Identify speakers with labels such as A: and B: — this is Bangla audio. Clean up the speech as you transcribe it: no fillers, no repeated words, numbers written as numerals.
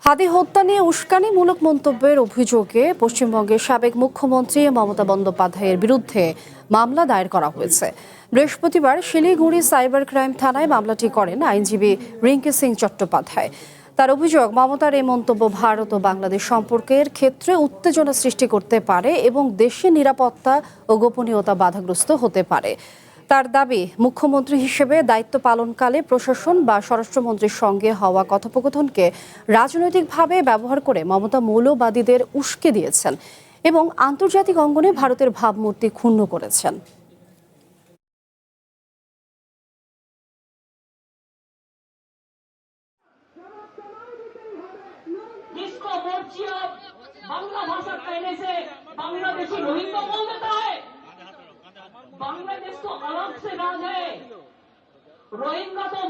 A: হাদি হত্যা নিয়ে উস্কানিমূলক মন্তব্যের অভিযোগে পশ্চিমবঙ্গের সাবেক মুখ্যমন্ত্রী মমতা বন্দ্যোপাধ্যায়ের বিরুদ্ধে মামলা দায়ের করা হয়েছে। বৃহস্পতিবার শিলিগুড়ি সাইবার ক্রাইম থানায় মামলাটি করেন আইনজীবী রিঙ্কি সিং চট্টোপাধ্যায়। তার অভিযোগ, মমতার এই মন্তব্য ভারত ও বাংলাদেশ সম্পর্কের ক্ষেত্রে উত্তেজনা সৃষ্টি করতে পারে এবং দেশের নিরাপত্তা ও গোপনীয়তা বাধাগ্রস্ত হতে পারে। তার দাবি, মুখ্যমন্ত্রী হিসেবে দায়িত্ব পালনকালে প্রশাসন বা স্বরাষ্ট্রমন্ত্রীর সঙ্গে হওয়া কথোপকথনকে রাজনৈতিকভাবে ব্যবহার করে মমতা মৌলবাদীদের উস্কে দিয়েছেন এবং আন্তর্জাতিক অঙ্গনে ভারতের ভাবমূর্তি ক্ষুণ্ণ করেছেন।
B: बांग्ला भाषा कहने से बांग्लादेशी रोहिंग्या बोल देता है। बांग्लादेश तो अलग से राज है, रोहिंग्या तो